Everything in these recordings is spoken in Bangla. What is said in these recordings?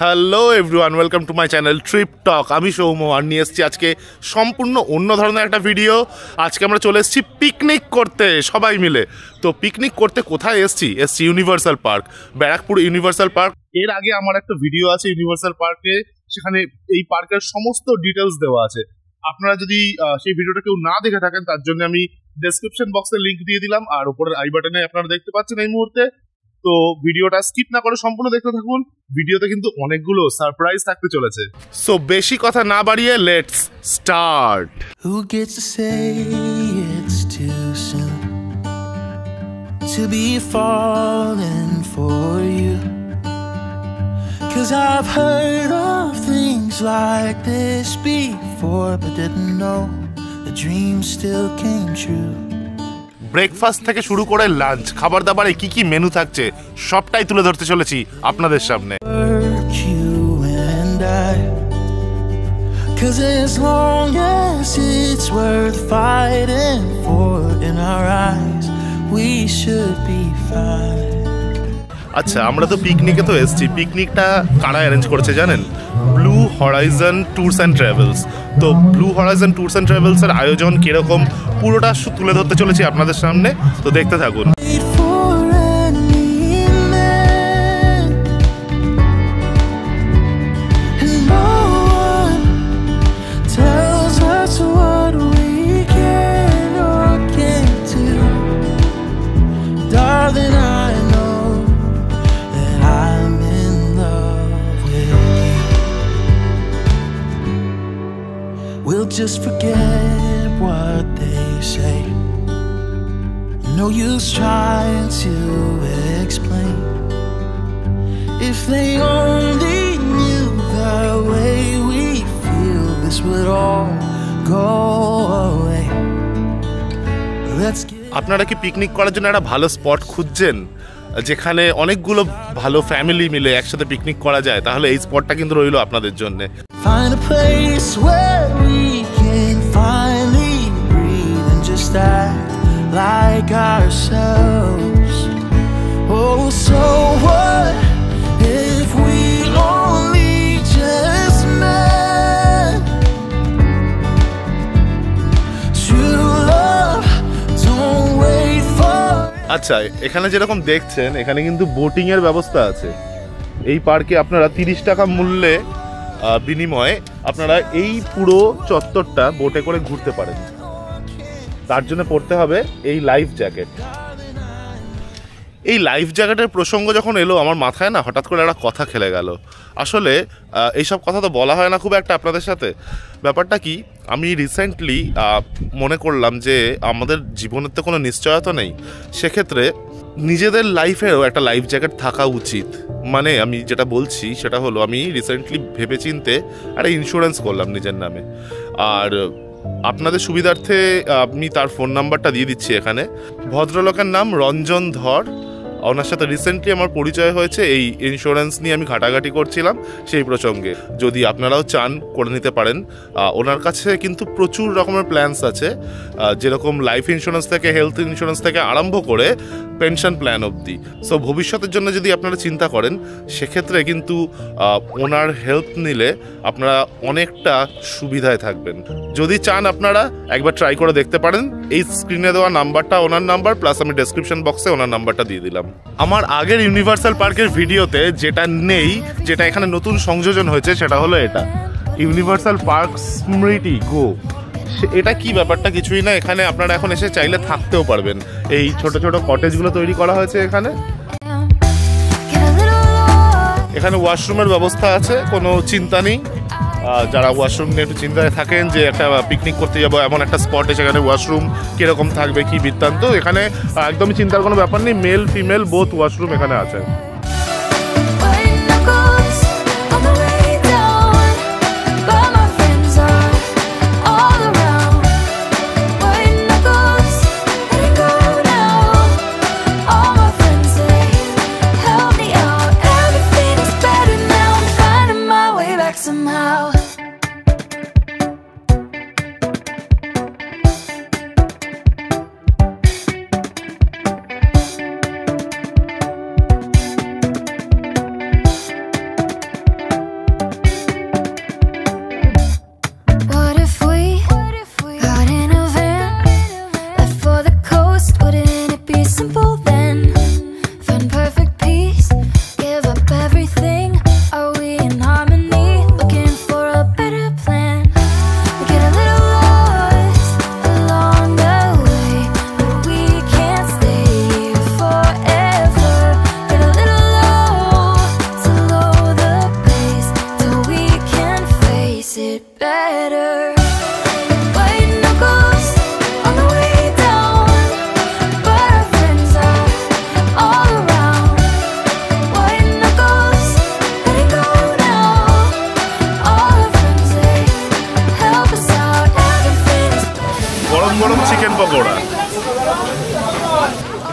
Hello everyone, welcome to my channel trip talk. আমি সৌম্য আর নিয়ে এসেছি আজকে সম্পূর্ণ অন্য ধরনের একটা ভিডিও। আজকে আমরা চলে এসেছি পিকনিক করতে সবাই মিলে। তো পিকনিক করতে কোথায় এসেছি universal park, Barrackpore universal park. এর আগে আমার একটা ভিডিও আছে ইউনিভার্সাল পার্কে, সেখানে এই পার্কের সমস্ত ডিটেলস দেওয়া আছে। আপনারা যদি সেই ভিডিওটা কেউ না দেখে থাকেন তার জন্য আমি ডেসক্রিপশন বক্সে লিঙ্ক দিয়ে দিলাম, আর উপরের আই বাটনে আপনারা দেখতে পাচ্ছেন এই মুহূর্তে। তো ভিডিওটা স্কিপ না করে সম্পূর্ণ দেখতে থাকুন, ভিডিওতে কিন্তু অনেকগুলো সারপ্রাইজ থাকতে চলেছে। সো বেশি কথা না বাড়িয়ে let's start. Who gets to say it's too soon to be falling for you? 'Cause I've heard of things like this before, but didn't know the dream still came true. Breakfast থেকে শুরু করে লাঞ্চ, খাবার দাবারে কি কি মেনু থাকছে সবটাই তুলে ধরতে চলেছি আপনাদের সামনে। You and I, 'cause as long as it's worth fighting for in our eyes, we should be fine. আচ্ছা, আমরা তো পিকনিকে তো এসেছি। পিকনিকটা কারা অ্যারেঞ্জ করেছে জানেন? Blue Horizon tours and travels. তো ব্লু হরাইজন ট্যুরস অ্যান্ড ট্রাভেলসের আয়োজন কীরকম পুরোটা তুলে ধরতে চলেছি আপনাদের সামনে, তো দেখতে থাকুন। Wait for any man, and no one tells us what we can or can't do. Darling, I know that I'm in love with you. We'll just forget what they say. No use trying to explain. If they only knew the way we feel, this would all go away. Let's get. আপনারা কি পিকনিক করার জন্য একটা ভালো স্পট খুঁজছেন যেখানে অনেকগুলো ভালো ফ্যামিলি মিলে একসাথে পিকনিক করা যায়? তাহলে এই স্পটটা কিন্তু রইলো আপনাদের জন্য। Find a place where we can finally breathe and just act like ourselves. Oh, so what if we only just met? True love, don't wait for. আচ্ছা, এখানে যেরকম দেখছেন এখানে কিন্তু বোটিং এর ব্যবস্থা আছে। এই পার্কে আপনারা 30 টাকা মূল্যে বিনিময়ে আপনারা এই পুরো চত্বরটা বোটে করে ঘুরতে পারেন। তার জন্য পড়তে হবে এই লাইফ জ্যাকেট। এই লাইফ জ্যাকেটের প্রসঙ্গ যখন এলো আমার মাথায় না হঠাৎ করে একটা কথা খেলে গেল। আসলে এইসব কথা তো বলা হয় না খুব একটা আপনাদের সাথে। ব্যাপারটা কি, আমি রিসেন্টলি মনে করলাম যে আমাদের জীবনের তো কোনো নিশ্চয়তা নেই, সেক্ষেত্রে নিজেদের লাইফেরও একটা লাইফ জ্যাকেট থাকা উচিত। মানে আমি যেটা বলছি সেটা হলো, আমি রিসেন্টলি ভেবেচিন্তে একটা ইন্স্যুরেন্স করলাম নিজের নামে। আর আপনাদের সুবিধার্থে আমি তার ফোন নাম্বারটা দিয়ে দিচ্ছি এখানে। ভদ্রলোকের নাম রঞ্জন ধর। ওনার সাথে রিসেন্টলি আমার পরিচয় হয়েছে, এই ইন্স্যুরেন্স নিয়ে আমি ঘাটাঘাটি করছিলাম সেই প্রসঙ্গে। যদি আপনারাও চান করে নিতে পারেন। ওনার কাছে কিন্তু প্রচুর রকমের প্ল্যানস আছে, যেরকম লাইফ ইন্স্যুরেন্স থেকে হেলথ ইন্স্যুরেন্স থেকে আরম্ভ করে পেনশন প্ল্যান অবধি। সো ভবিষ্যতের জন্য যদি আপনারা চিন্তা করেন সেক্ষেত্রে কিন্তু ওনার হেল্প নিলে আপনারা অনেকটা সুবিধায় থাকবেন। যদি চান আপনারা একবার ট্রাই করে দেখতে পারেন। এই স্ক্রিনে দেওয়া নাম্বারটা ওনার নাম্বার, প্লাস আমি ডেসক্রিপশন বক্সে ওনার নাম্বারটা দিয়ে দিলাম। আমার আগের ইউনিভার্সাল পার্কের ভিডিওতে যেটা নেই, যেটা এখানে নতুন সংযোজন হয়েছে, সেটা হলো এটা ইউনিভার্সাল পার্ক স্মৃতি গো। এটা কি ব্যাপারটা কিছুই না, এখানে আপনারা এখন এসে চাইলে থাকতেও পারবেন। এই ছোট ছোট কটেজগুলো তৈরি করা হয়েছে এখানে। এখানে ওয়াশরুমের ব্যবস্থা আছে, কোনো চিন্তা নেই। যারা ওয়াশরুম নিয়ে একটু চিন্তায় থাকেন যে একটা পিকনিক করতে যাবো এমন একটা স্পটে, সেখানে ওয়াশরুম কীরকম থাকবে কি বৃত্তান্ত, এখানে একদমই চিন্তার কোনো ব্যাপার নেই। মেল ফিমেল বোথ ওয়াশরুম এখানে আছে। Somehow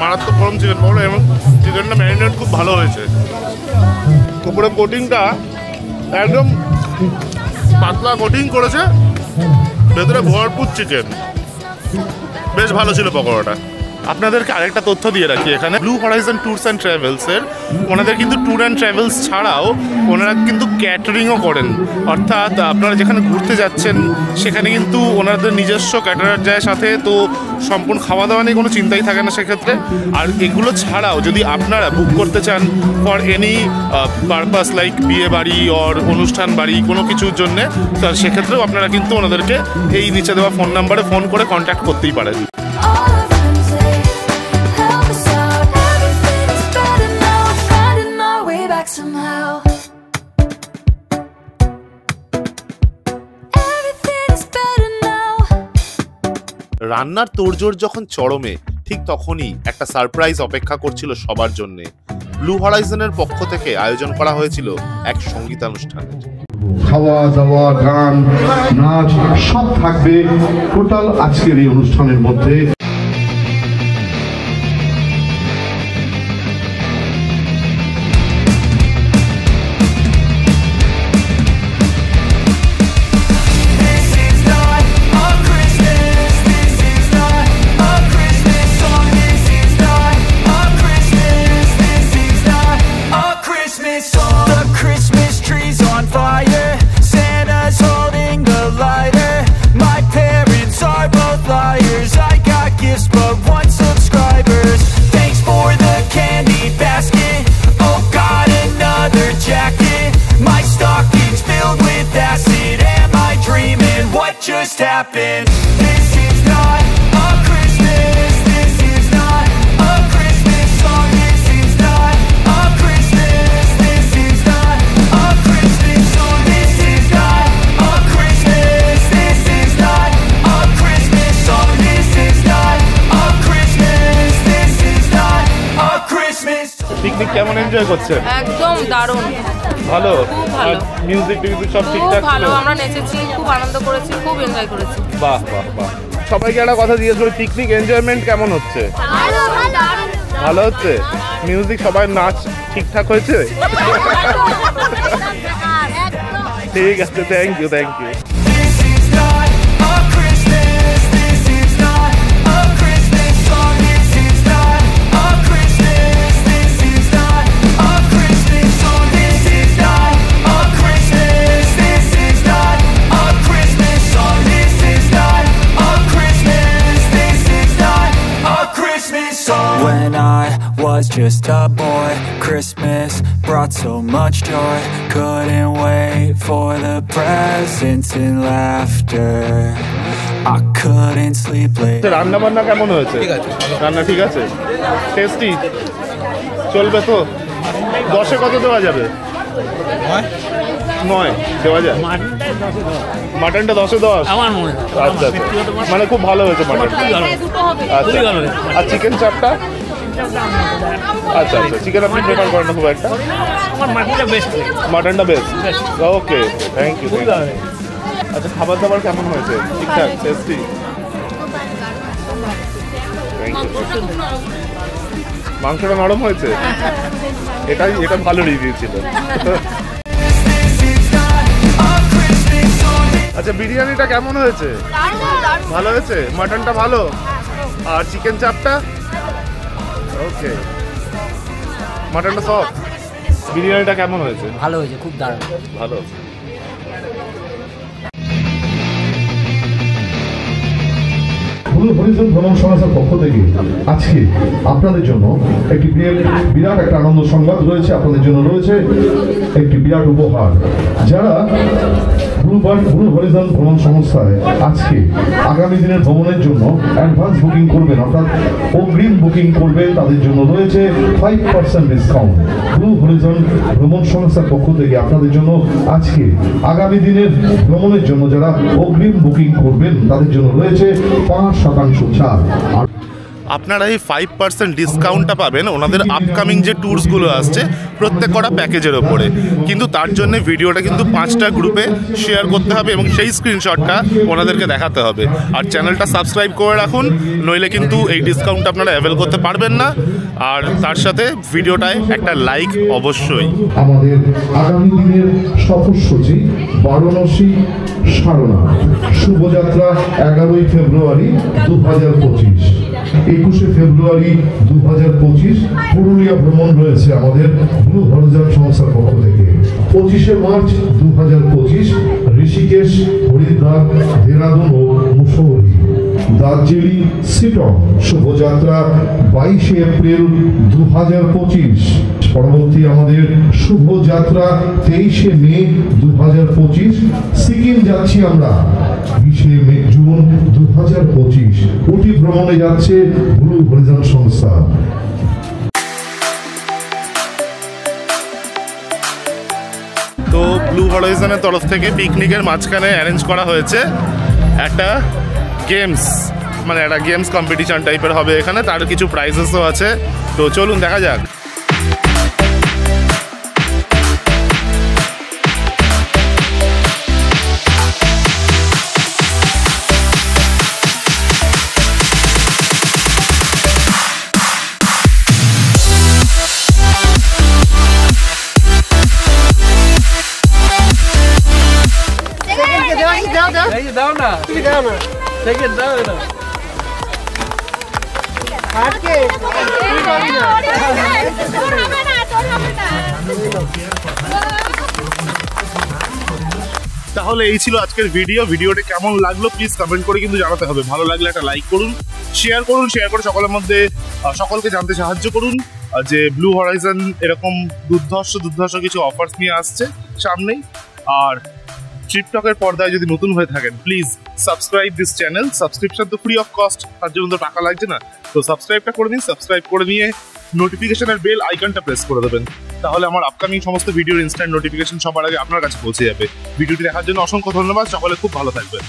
মারাত্মক গরম চিকেন পকোড়া এবং চিকেনটা ম্যারিনেট খুব ভালো হয়েছে। উপরে কোটিংটা একদম পাতলা কোটিং করেছে, ভেতরে ভরপুর চিকেন, বেশ ভালো ছিল পকোড়াটা। আপনাদেরকে আরেকটা তথ্য দিয়ে রাখি, এখানে ব্লু হরাইজন ট্যুরস অ্যান্ড ট্রাভেলসের ওনাদের কিন্তু ট্যুর অ্যান্ড ট্রাভেলস ছাড়াও ওনারা কিন্তু ক্যাটারিংও করেন। অর্থাৎ আপনারা যেখানে ঘুরতে যাচ্ছেন সেখানে কিন্তু ওনাদের নিজস্ব ক্যাটারার যায় সাথে, তো সম্পূর্ণ খাওয়া দাওয়া নিয়ে কোনো চিন্তাই থাকে না সেক্ষেত্রে। আর এগুলো ছাড়াও যদি আপনারা বুক করতে চান ফর এনি পারপাস লাইক বিয়ে বাড়ি অর অনুষ্ঠান বাড়ি কোনো কিছুর জন্যে, সেক্ষেত্রেও আপনারা কিন্তু ওনাদেরকে এই নিচে দেওয়া ফোন নাম্বারে ফোন করে কন্ট্যাক্ট করতেই পারেন। রান্নার তোড়জোড় যখন চরমে, ঠিক তখনই একটা সারপ্রাইজ অপেক্ষা করছিল সবার জন্য। ব্লু হরাইজনের পক্ষ থেকে আয়োজন করা হয়েছিল এক সঙ্গীতানুষ্ঠানের। খাওয়া দাওয়া, গান, নাচ সব থাকবে টোটাল আজকের এই অনুষ্ঠানের মধ্যে। Just happened. This is not a Christmas. This is not a Christmas song. This is not a Christmas. This is not a Christmas song. This is not a Christmas. This is not a Christmas song. This is not a Christmas. This is not a Christmas. Picnic কেমন এনজয় করছেন? একদম দারুণ, ভালো। খুব ভালো। মিউজিক টিউজিক সব ঠিকঠাক ছিল? ভালো, আমরা নেচেছি, খুব আনন্দ করেছি, খুব এনজয় করেছি। বাহ বাহ বাহ। সবাইকে একটা কথা জিজ্ঞেস করি, পিকনিক এনজয়মেন্ট কেমন হচ্ছে? ভালো হচ্ছে। মিউজিক, সবাই নাচ ঠিকঠাক হয়েছে? ঠিক আছে, thank you, thank you. When I was just a boy, Christmas brought so much joy. Couldn't wait for the presents and laughter. I couldn't sleep late. রান্না বান্না কেমন হয়েছে? রান্না ঠিক আছে? টেস্টি চলবে তো? 10-এ কত দেওয়া যাবে? 9 দেওয়া যায়? মাটনটা 10-এ 10? আমার মনে আচ্ছা, মানে খুব ভালো হয়েছে মাটন। আচ্ছা, আর চিকেন চাপটা? আচ্ছা আচ্ছা, চিকেন আপনি প্রেফার করেন না খুব একটা? আমার মাটনটা বেস্ট। মাটনটা বেস্ট, ওকে, থ্যাংক ইউ। আচ্ছা, খাবার দাবার কেমন হয়েছে? ঠিকঠাক, টেস্টি? মাংসটা নরম হয়েছে? এটা ভালো রিভিউ ছিল। আচ্ছা, বিরিয়ানিটা কেমন হয়েছে? ভালো হয়েছে। মাটনটা ভালো, আর চিকেন চাপটা? ওকে, মাটনটা সফট। বিরিয়ানিটা কেমন হয়েছে? ভালো হয়েছে, খুব দারুণ, ভালো। ব্লু হরিজন ভ্রমণ সংস্থার পক্ষ থেকে আজকে আপনাদের জন্য একটি বিরাট একটা আনন্দ সংবাদ রয়েছে। আপনাদের জন্য রয়েছে একটি বিরাট উপহার। যারা ব্লু হরিজন ভ্রমণ সংস্থায় আজকে আগামী দিনের ভ্রমণের জন্য অ্যাডভান্স বুকিং করবেন, অর্থাৎ অগ্রিম বুকিং করবেন, তাদের জন্য রয়েছে 5% ডিসকাউন্ট। ব্লু হরিজন ভ্রমণ সংস্থার পক্ষ থেকে আপনাদের জন্য আজকে আগামী দিনের ভ্রমণের জন্য যারা অগ্রিম বুকিং করবেন তাদের জন্য রয়েছে 5% ছাড়। আপনারা এই 5% ডিসকাউন্টটা পাবেন ওনাদের আপকামিং যে ট্যুরসগুলো আসছে প্রত্যেক কটা প্যাকেজের ওপরে। কিন্তু তার জন্য ভিডিওটা কিন্তু 5টা গ্রুপে শেয়ার করতে হবে এবং সেই স্ক্রিনশটটা ওনাদেরকে দেখাতে হবে। আর চ্যানেলটা সাবস্ক্রাইব করে রাখুন, নইলে কিন্তু এই ডিসকাউন্ট আপনারা অ্যাভেল করতে পারবেন না। আর তার সাথে ভিডিওটায় একটা লাইক অবশ্যই। আমাদের আগামী দিনের সফরসূচি বারাণসী সারনাথ, শুভযাত্রা 11ই ফেব্রুয়ারি 2025। 21শে ফেব্রুয়ারি 2025 পুরুলিয়া ভ্রমণ রয়েছে আমাদের ব্লু হরিজন সংস্থার পক্ষ থেকে। 25শে মার্চ 2025 ঋষিকেশ, হরিদ্বার, দেহরাদুন ও মুসৌরি। দার্জিলিং, শিলং শুভযাত্রা 22শে এপ্রিল 2025। পরবর্তী আমাদের শুভযাত্রা 23শে মে 2025। সিকিম যাচ্ছি আমরা 20শে জুন 2025। উটি ভ্রমণে যাচ্ছে ব্লু হরিজন সংস্থা। তো ব্লু হরাইজনের তরফ থেকে পিকনিকের মাঝখানে অ্যারেঞ্জ করা হয়েছে একটা গেমস, মানে একটা গেমস কম্পিটিশন টাইপের হবে এখানে, তার কিছু প্রাইজেসও আছে। তো চলুন দেখা যাক। দাও না, তুমি দাও না, দেখে দাও না। তাহলে এই ছিল আজকের ভিডিওটা কেমন লাগলো প্লিজ কমেন্ট করে কিন্তু জানাতে হবে। ভালো লাগলে একটা লাইক করুন, শেয়ার করে সকলের মধ্যে সকলকে জানতে সাহায্য করুন যে ব্লু হরাইজন এরকম দুর্ধর্ষ কিছু অফার্স নিয়ে আসছে সামনেই। আর ট্রিপটকের পর্দায় যদি নতুন হয়ে থাকেন please subscribe this channel. Subscription তো ফ্রি অফ কস্ট, তার জন্য তো টাকা লাগছে না। তো সাবস্ক্রাইবটা করে নিন, সাবস্ক্রাইব করে নিয়ে নোটিফিকেশনের বেল আইকনটা প্রেস করে দেবেন, তাহলে আমার আপকামিং সমস্ত ভিডিওর ইনস্ট্যান্ট নোটিফিকেশন সবার আগে আপনার কাছে পৌঁছে যাবে। ভিডিওটি দেখার জন্য অসংখ্য ধন্যবাদ, সকলে খুব ভালো থাকবেন।